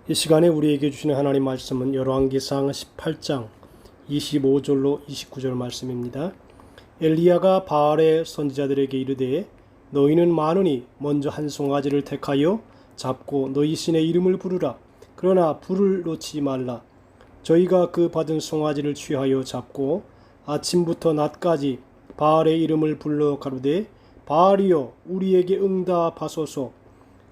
이 시간에 우리에게 주시는 하나님 말씀은 열왕기상 18장 25절로 29절 말씀입니다. 엘리야가 바알의 선지자들에게 이르되 너희는 많으니 먼저 한 송아지를 택하여 잡고 너희 신의 이름을 부르라. 그러나 불을 놓지 말라. 저희가 그 받은 송아지를 취하여 잡고 아침부터 낮까지 바알의 이름을 불러 가로되 바알이여 우리에게 응답하소서.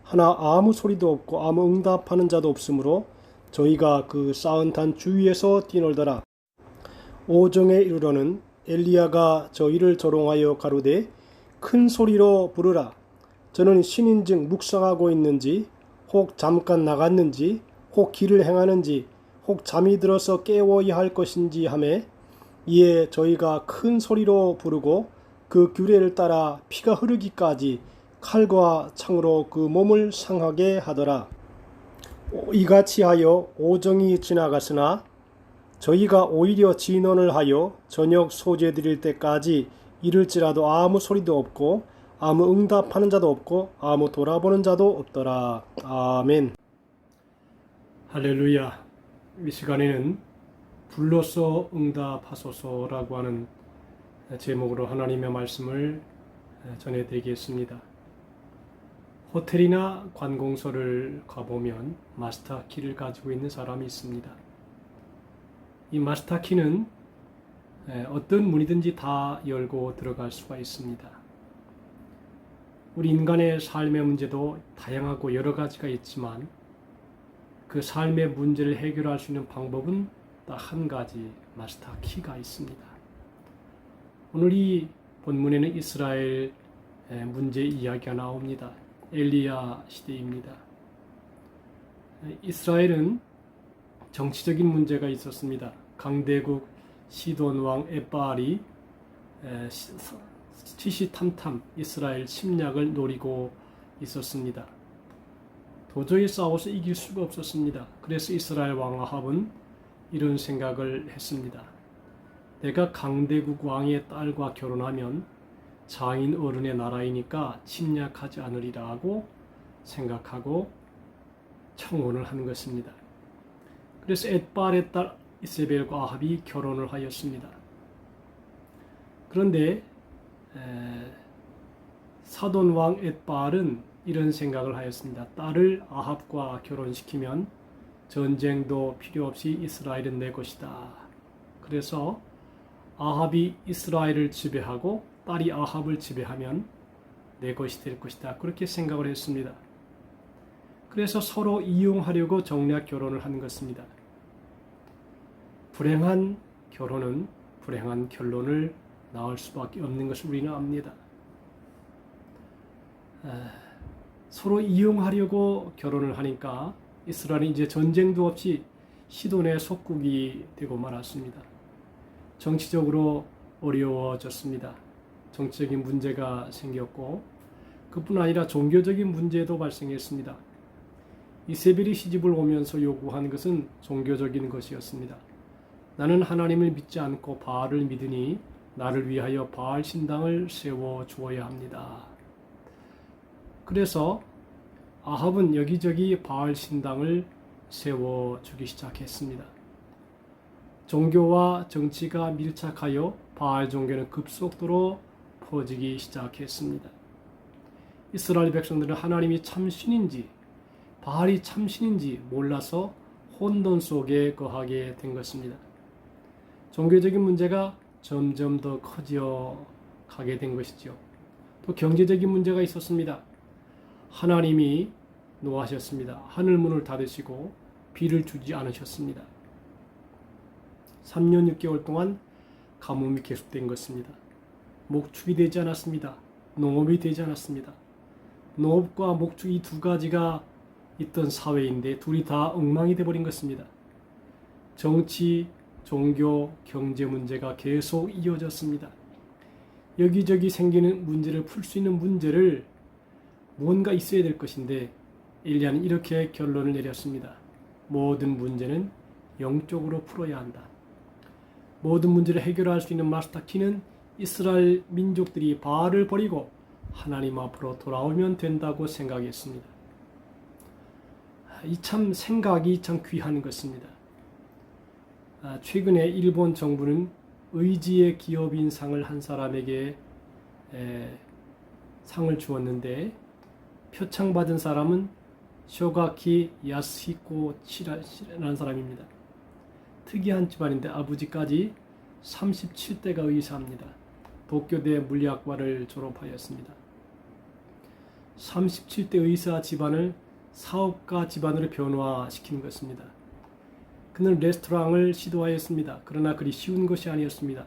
하나 아무 소리도 없고 아무 응답하는 자도 없으므로 저희가 그 쌓은 단 주위에서 뛰놀더라. 오정에 이르러는 엘리야가 저희를 조롱하여 가로되 큰 소리로 부르라. 저는 신인즉 묵상하고 있는지 혹 잠깐 나갔는지 혹 길을 행하는지 혹 잠이 들어서 깨워야 할 것인지 하매 이에 저희가 큰 소리로 부르고 그 규례를 따라 피가 흐르기까지 칼과 창으로 그 몸을 상하게 하더라. 이같이 하여 오정이 지나갔으나 저희가 오히려 진언을 하여 저녁 소재 드릴 때까지 이를지라도 아무 소리도 없고 아무 응답하는 자도 없고 아무 돌아보는 자도 없더라. 아멘. 할렐루야. 이 시간에는 불로서 응답하소서라고 하는 제목으로 하나님의 말씀을 전해드리겠습니다. 호텔이나 관공서를 가보면 마스터 키를 가지고 있는 사람이 있습니다. 이 마스터 키는 어떤 문이든지 다 열고 들어갈 수가 있습니다. 우리 인간의 삶의 문제도 다양하고 여러 가지가 있지만 그 삶의 문제를 해결할 수 있는 방법은 딱 한 가지 마스터 키가 있습니다. 오늘 이 본문에는 이스라엘 문제 이야기가 나옵니다. 엘리야 시대입니다. 이스라엘은 정치적인 문제가 있었습니다. 강대국 시돈 왕 엣바알이 시시탐탐 이스라엘 침략을 노리고 있었습니다. 도저히 싸워서 이길 수가 없었습니다. 그래서 이스라엘 왕 아합은 이런 생각을 했습니다. 내가 강대국 왕의 딸과 결혼하면 장인 어른의 나라이니까 침략하지 않으리라고 생각하고 청혼을 한 것입니다. 그래서 엣바알의 딸 이세벨과 아합이 결혼을 하였습니다. 그런데 사돈 왕 엣바알은 이런 생각을 하였습니다. 딸을 아합과 결혼시키면 전쟁도 필요 없이 이스라엘은 내 것이다. 그래서 아합이 이스라엘을 지배하고 딸이 아합을 지배하면 내 것이 될 것이다. 그렇게 생각을 했습니다. 그래서 서로 이용하려고 정략 결혼을 한 것입니다. 불행한 결혼은 불행한 결론을 낳을 수밖에 없는 것을 우리는 압니다. 서로 이용하려고 결혼을 하니까 이스라엘이 이제 전쟁도 없이 시돈의 속국이 되고 말았습니다. 정치적으로 어려워졌습니다. 정치적인 문제가 생겼고 그뿐 아니라 종교적인 문제도 발생했습니다. 이세벨이 시집을 오면서 요구한 것은 종교적인 것이었습니다. 나는 하나님을 믿지 않고 바알을 믿으니 나를 위하여 바알 신당을 세워 주어야 합니다. 그래서 아합은 여기저기 바알 신당을 세워 주기 시작했습니다. 종교와 정치가 밀착하여 바알 종교는 급속도로 퍼지기 시작했습니다. 이스라엘 백성들은 하나님이 참신인지 바알이 참신인지 몰라서 혼돈 속에 거하게 된 것입니다. 종교적인 문제가 점점 더 커져 가게 된 것이죠. 또 경제적인 문제가 있었습니다. 하나님이 노하셨습니다. 하늘 문을 닫으시고 비를 주지 않으셨습니다. 3년 6개월 동안 가뭄이 계속된 것입니다. 목축이 되지 않았습니다. 농업이 되지 않았습니다. 농업과 목축 이 두 가지가 있던 사회인데 둘이 다 엉망이 되어버린 것입니다. 정치, 종교, 경제 문제가 계속 이어졌습니다. 여기저기 생기는 문제를 풀 수 있는 문제를 뭔가 있어야 될 것인데 엘리야는 이렇게 결론을 내렸습니다. 모든 문제는 영적으로 풀어야 한다. 모든 문제를 해결할 수 있는 마스터 키는 이스라엘 민족들이 바알을 버리고 하나님 앞으로 돌아오면 된다고 생각했습니다. 이 참 생각이 참 귀한 것입니다. 최근에 일본 정부는 의지의 기업인 상을 한 사람에게 상을 주었는데 표창받은 사람은 쇼가키 야스히코라는 사람입니다. 특이한 집안인데 아버지까지 37대가 의사입니다. 도쿄대 물리학과를 졸업하였습니다. 37대 의사 집안을 사업가 집안으로 변화시키는 것입니다. 그는 레스토랑을 시도하였습니다. 그러나 그리 쉬운 것이 아니었습니다.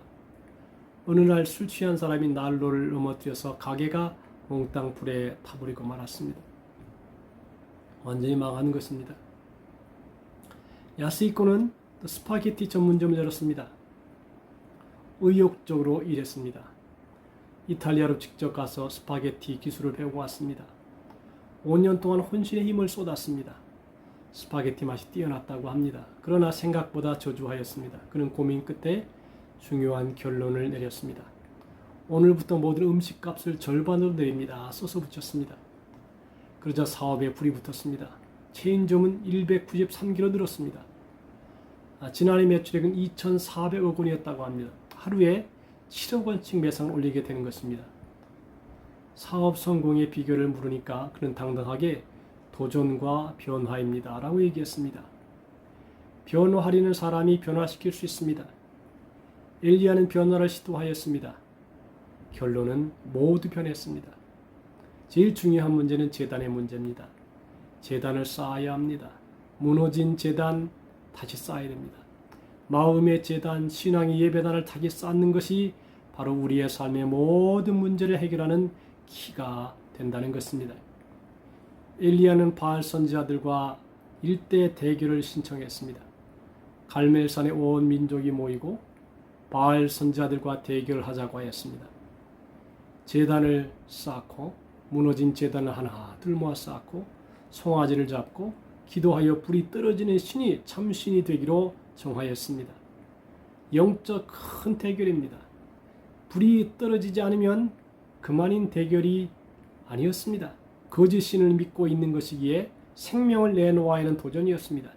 어느 날 술 취한 사람이 난로를 넘어뜨려서 가게가 몽땅 불에 타버리고 말았습니다. 완전히 망하는 것입니다. 야스히코는 스파게티 전문점을 열었습니다. 의욕적으로 일했습니다. 이탈리아로 직접 가서 스파게티 기술을 배우고 왔습니다. 5년 동안 혼신의 힘을 쏟았습니다. 스파게티 맛이 뛰어났다고 합니다. 그러나 생각보다 저조하였습니다. 그는 고민 끝에 중요한 결론을 내렸습니다. 오늘부터 모든 음식값을 절반으로 내립니다. 써서 붙였습니다. 그러자 사업에 불이 붙었습니다. 체인점은 193개로 늘었습니다. 지난해 매출액은 2,400억 원이었다고 합니다. 하루에 7억 원씩 매상을 올리게 되는 것입니다. 사업 성공의 비결을 물으니까 그는 당당하게 도전과 변화입니다. 라고 얘기했습니다. 변화하려는 사람이 변화시킬 수 있습니다. 엘리야는 변화를 시도하였습니다. 결론은 모두 변했습니다. 제일 중요한 문제는 제단의 문제입니다. 제단을 쌓아야 합니다. 무너진 제단 다시 쌓아야 됩니다. 마음의 제단, 신앙의 예배단을 다시 쌓는 것이 바로 우리의 삶의 모든 문제를 해결하는 키가 된다는 것입니다. 엘리야는 바알 선지자들과 일대 대결을 신청했습니다. 갈멜산에 온 민족이 모이고 바알 선지자들과 대결을 하자고 하였습니다. 제단을 쌓고 무너진 제단을 하나 둘 모아 쌓고 송아지를 잡고 기도하여 불이 떨어지는 신이 참 신이 되기로 정하였습니다. 영적 큰 대결입니다. 불이 떨어지지 않으면 그만인 대결이 아니었습니다. 거짓 신을 믿고 있는 것이기에 생명을 내놓아야 하는 도전이었습니다.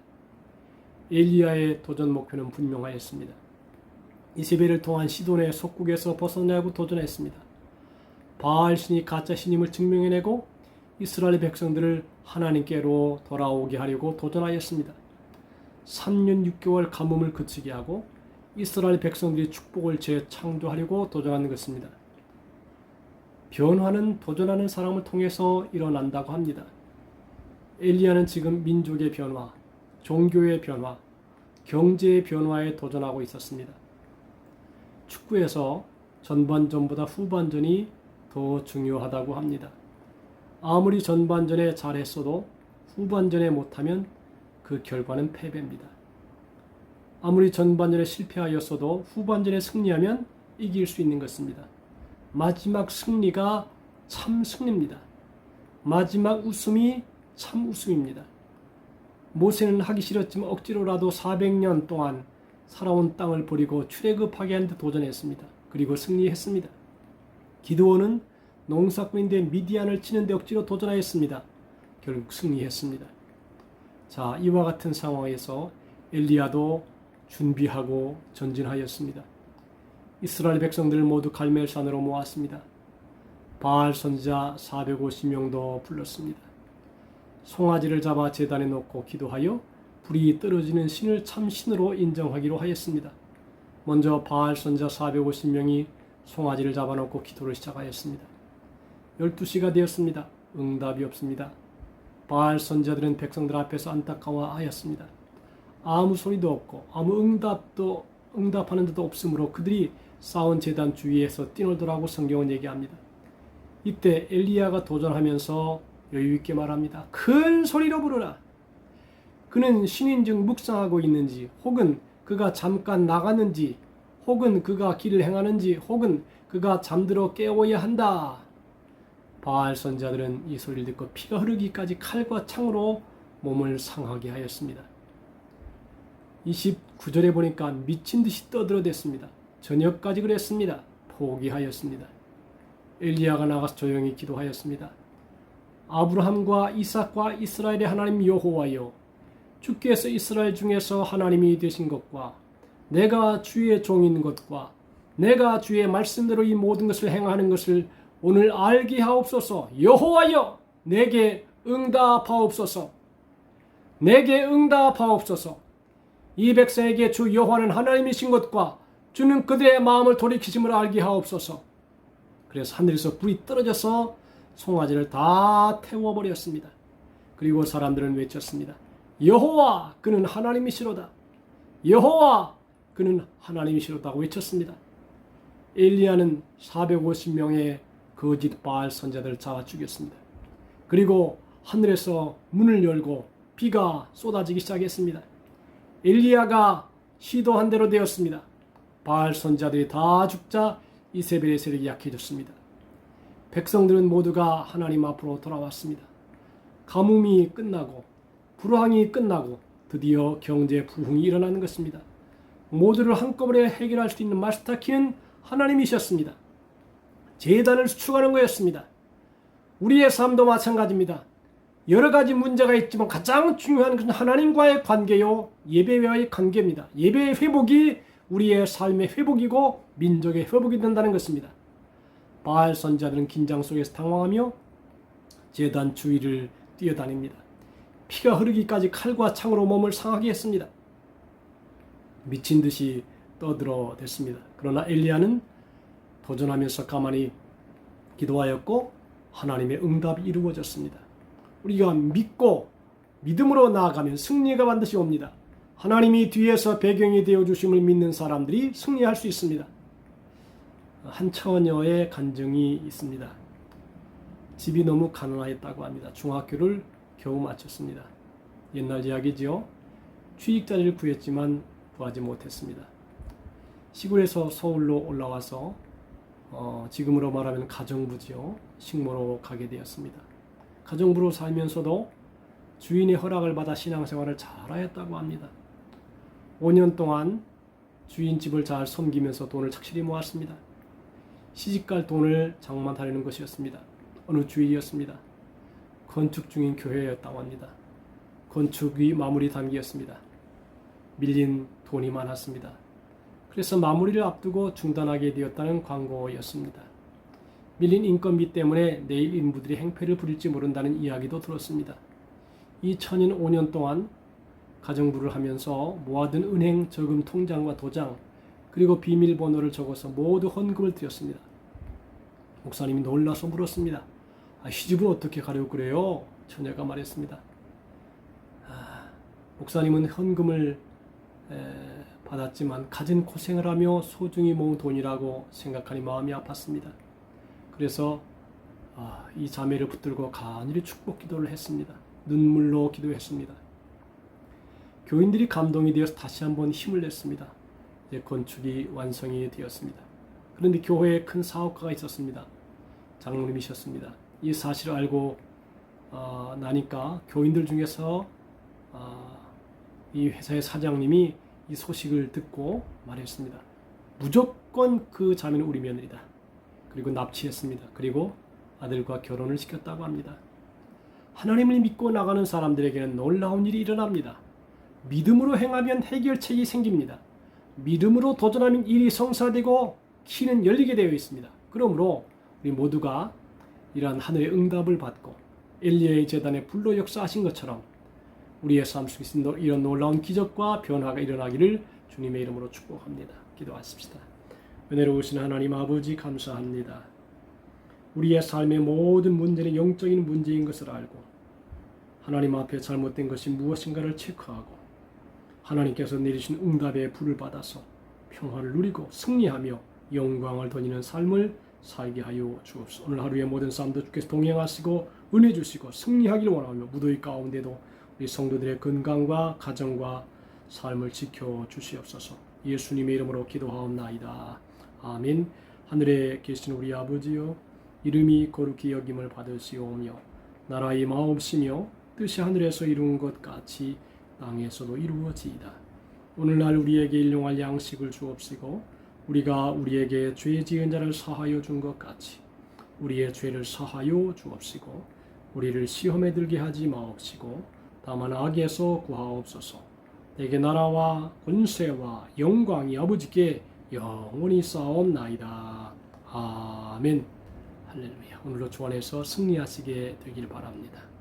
엘리야의 도전 목표는 분명하였습니다. 이세벨을 통한 시돈의 속국에서 벗어나고 도전했습니다. 바알 신이 가짜 신임을 증명해내고 이스라엘 백성들을 하나님께로 돌아오게 하려고 도전하였습니다. 3년 6개월 가뭄을 그치게 하고 이스라엘 백성들이 축복을 재창조하려고 도전하는 것입니다. 변화는 도전하는 사람을 통해서 일어난다고 합니다. 엘리야는 지금 민족의 변화, 종교의 변화, 경제의 변화에 도전하고 있었습니다. 축구에서 전반전보다 후반전이 더 중요하다고 합니다. 아무리 전반전에 잘했어도 후반전에 못하면 그 결과는 패배입니다. 아무리 전반전에 실패하였어도 후반전에 승리하면 이길 수 있는 것입니다. 마지막 승리가 참 승리입니다. 마지막 웃음이 참 웃음입니다. 모세는 하기 싫었지만 억지로라도 400년 동안 살아온 땅을 버리고 출애굽하게 하는 데 도전했습니다. 그리고 승리했습니다. 기드온은 농사꾼인데 미디안을 치는데 억지로 도전하였습니다. 결국 승리했습니다. 자, 이와 같은 상황에서 엘리야도 준비하고 전진하였습니다. 이스라엘 백성들을 모두 갈멜산으로 모았습니다. 바알 선지자 450명도 불렀습니다. 송아지를 잡아 제단에 놓고 기도하여 불이 떨어지는 신을 참 신으로 인정하기로 하였습니다. 먼저 바알 선지자 450명이 송아지를 잡아놓고 기도를 시작하였습니다. 12시가 되었습니다. 응답이 없습니다. 바알 선지자들은 백성들 앞에서 안타까워하였습니다. 아무 소리도 없고 아무 응답하는 데도 없으므로 그들이 쌓은 제단 주위에서 뛰놀더라고 성경은 얘기합니다. 이때 엘리야가 도전하면서 여유있게 말합니다. 큰 소리로 부르라. 그는 신인즉 묵상하고 있는지, 혹은 그가 잠깐 나갔는지, 혹은 그가 길을 행하는지, 혹은 그가 잠들어 깨워야 한다. 바알 선지자들은 이 소리를 듣고 피가 흐르기까지 칼과 창으로 몸을 상하게 하였습니다. 29절에 보니까 미친 듯이 떠들어댔습니다. 저녁까지 그랬습니다. 포기하였습니다. 엘리야가 나가서 조용히 기도하였습니다. 아브라함과 이삭과 이스라엘의 하나님 여호와여, 주께서 이스라엘 중에서 하나님이 되신 것과 내가 주의 종인 것과 내가 주의 말씀대로 이 모든 것을 행하는 것을 오늘 알게 하옵소서. 여호와여, 내게 응답하옵소서. 내게 응답하옵소서. 이 백성에게 주 여호와는 하나님이신 것과 주는 그들의 마음을 돌이키심을 알게 하옵소서. 그래서 하늘에서 불이 떨어져서 송아지를 다 태워버렸습니다. 그리고 사람들은 외쳤습니다. 여호와, 그는 하나님이시로다. 여호와, 그는 하나님이시로다고 외쳤습니다. 엘리야는 450명의 거짓 바알 선자들을 잡아 죽였습니다. 그리고 하늘에서 문을 열고 비가 쏟아지기 시작했습니다. 엘리야가 시도한 대로 되었습니다. 바알 선자들이 다 죽자 이세벨의 세력이 약해졌습니다. 백성들은 모두가 하나님 앞으로 돌아왔습니다. 가뭄이 끝나고 불황이 끝나고 드디어 경제 부흥이 일어나는 것입니다. 모두를 한꺼번에 해결할 수 있는 마스터키는 하나님이셨습니다. 제단을 수축하는 거였습니다. 우리의 삶도 마찬가지입니다. 여러 가지 문제가 있지만 가장 중요한 것은 하나님과의 관계요, 예배와의 관계입니다. 예배의 회복이 우리의 삶의 회복이고 민족의 회복이 된다는 것입니다. 바알 선지자들은 긴장 속에서 당황하며 제단 주위를 뛰어다닙니다. 피가 흐르기까지 칼과 창으로 몸을 상하게 했습니다. 미친 듯이 떠들어댔습니다. 그러나 엘리야는 도전하면서 가만히 기도하였고 하나님의 응답이 이루어졌습니다. 우리가 믿고 믿음으로 나아가면 승리가 반드시 옵니다. 하나님이 뒤에서 배경이 되어주심을 믿는 사람들이 승리할 수 있습니다. 한 처녀의 간증이 있습니다. 집이 너무 가난하였다고 합니다. 중학교를 겨우 마쳤습니다. 옛날 이야기죠. 취직자리를 구했지만 구하지 못했습니다. 시골에서 서울로 올라와서 지금으로 말하면 가정부지요. 식모로 가게 되었습니다. 가정부로 살면서도 주인의 허락을 받아 신앙생활을 잘하였다고 합니다. 5년 동안 주인 집을 잘 섬기면서 돈을 착실히 모았습니다. 시집갈 돈을 장만하려는 것이었습니다. 어느 주일이었습니다. 건축 중인 교회였다고 합니다. 건축이 마무리 단계였습니다. 밀린 돈이 많았습니다. 그래서 마무리를 앞두고 중단하게 되었다는 광고였습니다. 밀린 인건비 때문에 내일 인부들이 행패를 부릴지 모른다는 이야기도 들었습니다. 이 처녀는 5년 동안 가정부를 하면서 모아둔 은행 저금 통장과 도장 그리고 비밀번호를 적어서 모두 헌금을 드렸습니다. 목사님이 놀라서 물었습니다. 시집은 어떻게 가려고 그래요? 처녀가 말했습니다. 목사님은 헌금을 받았지만 가진 고생을 하며 소중히 모은 돈이라고 생각하니 마음이 아팠습니다. 그래서 이 자매를 붙들고 간절히 축복 기도를 했습니다. 눈물로 기도했습니다. 교인들이 감동이 되어서 다시 한번 힘을 냈습니다. 이제 건축이 완성이 되었습니다. 그런데 교회에 큰 사업가가 있었습니다. 장로님이셨습니다. 이 사실을 알고 나니까 교인들 중에서 이 회사의 사장님이 이 소식을 듣고 말했습니다. 무조건 그 자매는 우리 며느리다. 그리고 납치했습니다. 그리고 아들과 결혼을 시켰다고 합니다. 하나님을 믿고 나가는 사람들에게는 놀라운 일이 일어납니다. 믿음으로 행하면 해결책이 생깁니다. 믿음으로 도전하면 일이 성사되고 키는 열리게 되어 있습니다. 그러므로 우리 모두가 이러한 하늘의 응답을 받고 엘리야의 제단에 불로 역사하신 것처럼 우리의 삶 속에 이런 놀라운 기적과 변화가 일어나기를 주님의 이름으로 축복합니다. 기도하십시다. 은혜로우신 하나님 아버지 감사합니다. 우리의 삶의 모든 문제는 영적인 문제인 것을 알고 하나님 앞에 잘못된 것이 무엇인가를 체크하고 하나님께서 내리신 응답의 불을 받아서 평화를 누리고 승리하며 영광을 돌리는 삶을 살게 하여 주옵소서. 오늘 하루의 모든 삶도 주께서 동행하시고 은혜 주시고 승리하기를 원하며 무더위 가운데도 우리 성도들의 건강과 가정과 삶을 지켜 주시옵소서. 예수님의 이름으로 기도하옵나이다. 아멘. 하늘에 계신 우리 아버지여, 이름이 거룩히 여김을 받으시오며 나라의 마옵시며 뜻이 하늘에서 이루는 것 같이 땅에서도 이루어지이다. 오늘날 우리에게 일용할 양식을 주옵시고 우리가 우리에게 죄 지은 자를 사하여 준 것 같이 우리의 죄를 사하여 주옵시고 우리를 시험에 들게 하지 마옵시고 다만 악에서 구하옵소서. 내게 나라와 권세와 영광이 아버지께 영원히 쌓옵나이다. 아멘. 할렐루야. 오늘도 주 안에서 승리하시게 되길 바랍니다.